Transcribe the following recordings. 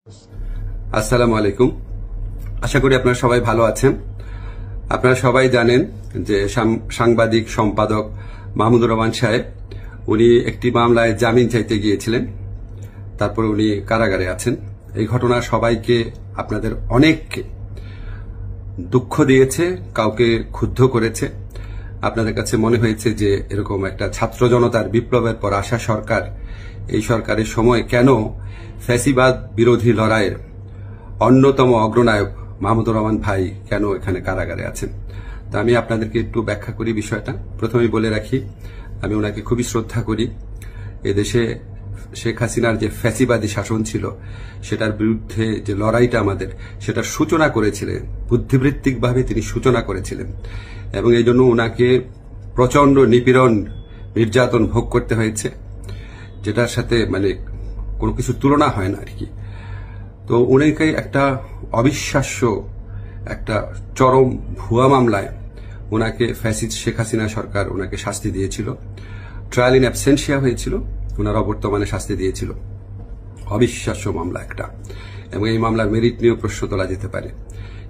আসসালামু আলাইকুম। আশা করি আপনারা সবাই ভালো আছেন। আপনারা সবাই জানেন যে সাংবাদিক সম্পাদক মাহমুদুর রহমান সাহেব উনি একটি মামলায় জামিন চাইতে গিয়েছিলেন, তারপর উনি কারাগারে আছেন। এই ঘটনা সবাইকে, আপনাদের অনেককে দুঃখ দিয়েছে, কাউকে ক্ষুব্ধ করেছে। আপনাদের কাছে মনে হয়েছে যে এরকম একটা ছাত্র জনতার বিপ্লবের পর আসা সরকার, এই সরকারের সময় কেন ফ্যাসিবাদ বিরোধী লড়াইয়ের অন্যতম অগ্রনায়ক মাহমুদুর রহমান ভাই কেন এখানে কারাগারে আছেন। তা আমি আপনাদেরকে একটু ব্যাখ্যা করি বিষয়টা। প্রথমেই বলে রাখি, আমি ওনাকে খুবই শ্রদ্ধা করি। এদেশে শেখ হাসিনার যে ফ্যাসিবাদী শাসন ছিল, সেটার বিরুদ্ধে যে লড়াইটা আমাদের, সেটার সূচনা করেছিলেন, বুদ্ধিবৃত্তিকভাবে তিনি সূচনা করেছিলেন, এবং এই জন্য ওনাকে প্রচন্ড নিপীড়ন, নির্যাতন ভোগ করতে হয়েছে, যেটার সাথে কোনো কিছু তুলনা হয় না আর কি। তো উনাকে একটা অবিশ্বাস্য, একটা চরম ভুয়া মামলায় ওনাকে ফ্যাসিস্ট শেখ হাসিনা সরকার ওনাকে শাস্তি দিয়েছিল। ট্রায়াল ইন অ্যাবসেন্সিয়া হয়েছিল, ওনার অবর্তমানে শাস্তি দিয়েছিল। অবিশ্বাস্য মামলা একটা, এবং এই মামলার মেরিট নিয়েও প্রশ্ন তোলা যেতে পারে,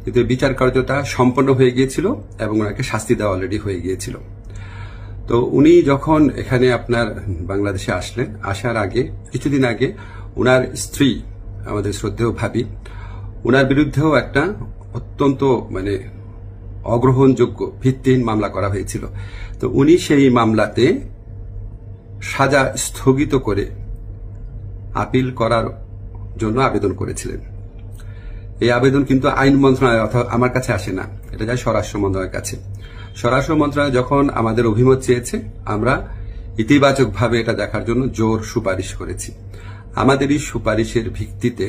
কিন্তু বিচার কার্যটা সম্পন্ন হয়ে গিয়েছিল এবং ওনাকে শাস্তি দেওয়া অলরেডি হয়ে গিয়েছিল। তো উনি যখন এখানে আপনার বাংলাদেশে আসলেন, আসার আগে কিছুদিন আগে ওনার স্ত্রী, আমাদের শ্রদ্ধেয় ভাবি, ওনার বিরুদ্ধেও একটা অত্যন্ত অগ্রহণযোগ্য ভিত্তিহীন মামলা করা হয়েছিল। তো উনি সেই মামলাতে সাজা স্থগিত করে আপিল করার জন্য আবেদন করেছিলেন। এই আবেদন কিন্তু আইন মন্ত্রণালয় অর্থাৎ আমার কাছে আসে না, এটা যায় স্বরাষ্ট্র মন্ত্রণালয়ের কাছে। স্বরাষ্ট্র মন্ত্রণালয় যখন আমাদের অভিমত চেয়েছে, আমরা ইতিবাচকভাবে এটা দেখার জন্য জোর সুপারিশ করেছি। আমাদের এই সুপারিশের ভিত্তিতে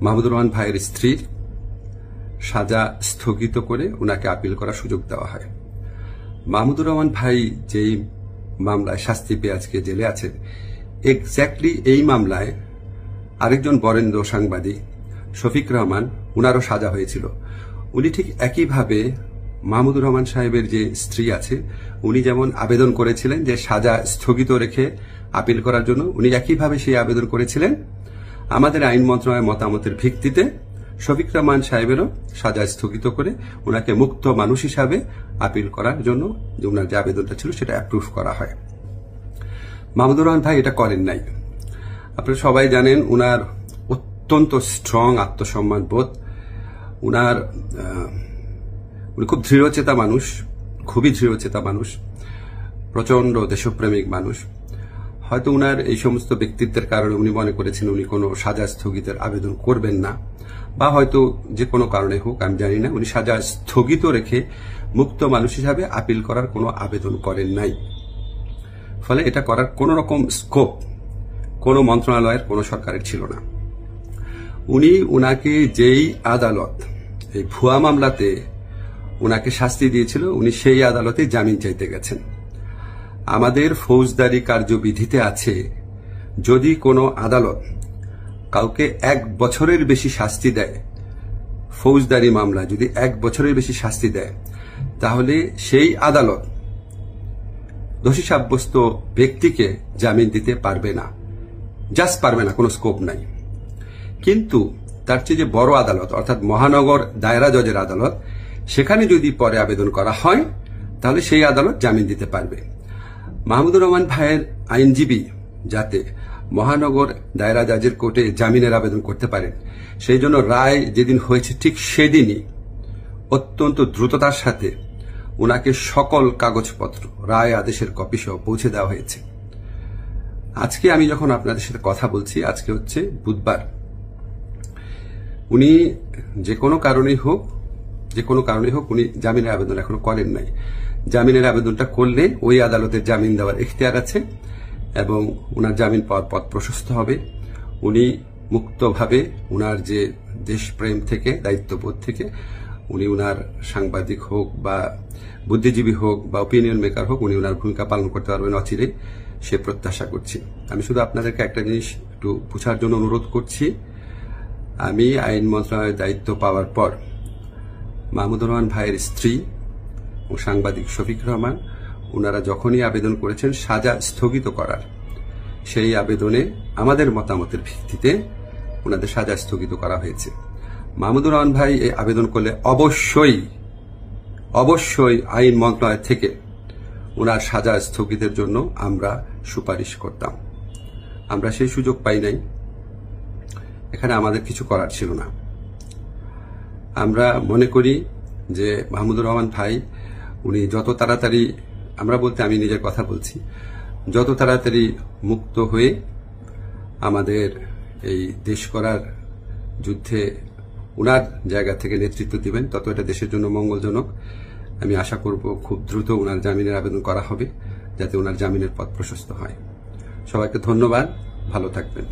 মাহমুদুর রহমান ভাইয়ের স্ত্রীর সাজা স্থগিত করে ওনাকে আপিল করার সুযোগ দেওয়া হয়। মাহমুদুর রহমান ভাই যেই মামলায় শাস্তি পেয়ে আজকে জেলে আছেন, এক্স্যাক্টলি এই মামলায় আরেকজন বরেণ্য সাংবাদিক শফিক রহমান, উনারও সাজা হয়েছিল। উনি ঠিক একইভাবে মাহমুদুর রহমান সাহেবের যে স্ত্রী আছে, উনি যেমন আবেদন করেছিলেন যে সাজা স্থগিত রেখে আপিল করার জন্য, উনি একইভাবে সেই আবেদন করেছিলেন। আমাদের আইন মন্ত্রণালয়ের মতামতের ভিত্তিতে শফিক রহমান সাহেবেরও সাজা স্থগিত করে ওনাকে মুক্ত মানুষ হিসাবে আপিল করার জন্য যে ওনার যে আবেদনটা ছিল সেটা অ্যাপ্রুভ করা হয়। মাহমুদুর রহমান ভাই এটা করেন নাই। আপনারা সবাই জানেন উনার অত্যন্ত স্ট্রং আত্মসম্মান বোধ, উনি খুব দৃঢ়চেতা মানুষ, খুবই দৃঢ়চেতা মানুষ, প্রচন্ড দেশপ্রেমিক মানুষ। হয়তো উনার এই সমস্ত ব্যক্তিত্বের কারণে উনি মনে করেছেন উনি কোনো সাজা স্থগিতের আবেদন করবেন না, বা হয়তো যে কোনো কারণে হোক, আমি জানি না, উনি সাজা স্থগিত রেখে মুক্ত মানুষ হিসাবে আপিল করার কোনো আবেদন করেন নাই। ফলে এটা করার কোন রকম স্কোপ কোনো মন্ত্রণালয়ের, কোনো সরকারের ছিল না। উনাকে যেই আদালত এই ভুয়া মামলাতে উনাকে শাস্তি দিয়েছিল, উনি সেই আদালতে জামিন চাইতে গেছেন। আমাদের ফৌজদারি কার্যবিধিতে আছে, যদি কোনো আদালত কাউকে 1 বছরের বেশি শাস্তি দেয়, ফৌজদারি মামলা যদি 1 বছরের বেশি শাস্তি দেয়, তাহলে সেই আদালত দোষী সাব্যস্ত ব্যক্তিকে জামিন দিতে পারবে না, জাস্ট পারবে না, কোনো স্কোপ নাই। কিন্তু তার চেয়ে যে বড় আদালত, অর্থাৎ মহানগর দায়রা জজের আদালত, সেখানে যদি পরে আবেদন করা হয়, তাহলে সেই আদালত জামিন দিতে পারবে। মাহমুদুর রহমান ভাইয়ের আইনজীবী যাতে মহানগর দায়রা জজের কোর্টে জামিনের আবেদন করতে পারেন, সেই জন্য রায় যেদিন হয়েছে ঠিক সেদিনই অত্যন্ত দ্রুততার সাথে ওনাকে সকল কাগজপত্র, রায় আদেশের কপি সহ পৌঁছে দেওয়া হয়েছে। আজকে আমি যখন আপনাদের সাথে কথা বলছি, আজকে হচ্ছে বুধবার, উনি যে কোনো কারণেই হোক উনি জামিনের আবেদন এখনো করেন নাই। জামিনের আবেদনটা করলে ওই আদালতের জামিন দেওয়ার এখতিয়ার আছে এবং উনার জামিন পাওয়ার পথ প্রশস্ত হবে। উনি মুক্তভাবে উনার যে দেশপ্রেম থেকে, দায়িত্ববোধ থেকে, উনি উনার সাংবাদিক হোক বা বুদ্ধিজীবী হোক বা ওপিনিয়ন মেকার হোক, উনি উনার ভূমিকা পালন করতে পারবেন অচিরেই, সে প্রত্যাশা করছি। আমি শুধু আপনাদেরকে একটা জিনিস একটু বুঝার জন্য অনুরোধ করছি। আমি আইন মন্ত্রণালয়ের দায়িত্ব পাওয়ার পর মাহমুদুর রহমান ভাইয়ের স্ত্রী ও সাংবাদিক শফিক রহমান, ওনারা যখনই আবেদন করেছেন সাজা স্থগিত করার, সেই আবেদনে আমাদের মতামতের ভিত্তিতে ওনাদের সাজা স্থগিত করা হয়েছে। মাহমুদুর রহমান ভাই এই আবেদন করলে অবশ্যই আইন মন্ত্রণালয় থেকে ওনার সাজা স্থগিতের জন্য আমরা সুপারিশ করতাম। আমরা সেই সুযোগ পাই নাই, এখানে আমাদের কিছু করার ছিল না। আমরা মনে করি যে মাহমুদুর রহমান ভাই উনি যত তাড়াতাড়ি, আমরা বলতে আমি নিজের কথা বলছি, যত তাড়াতাড়ি মুক্ত হয়ে আমাদের এই দেশ করার যুদ্ধে উনার জায়গা থেকে নেতৃত্ব দিবেন, তত এটা দেশের জন্য মঙ্গলজনক। আমি আশা করব খুব দ্রুত উনার জামিনের আবেদন করা হবে, যাতে উনার জামিনের পথ প্রশস্ত হয়। সবাইকে ধন্যবাদ, ভালো থাকবেন।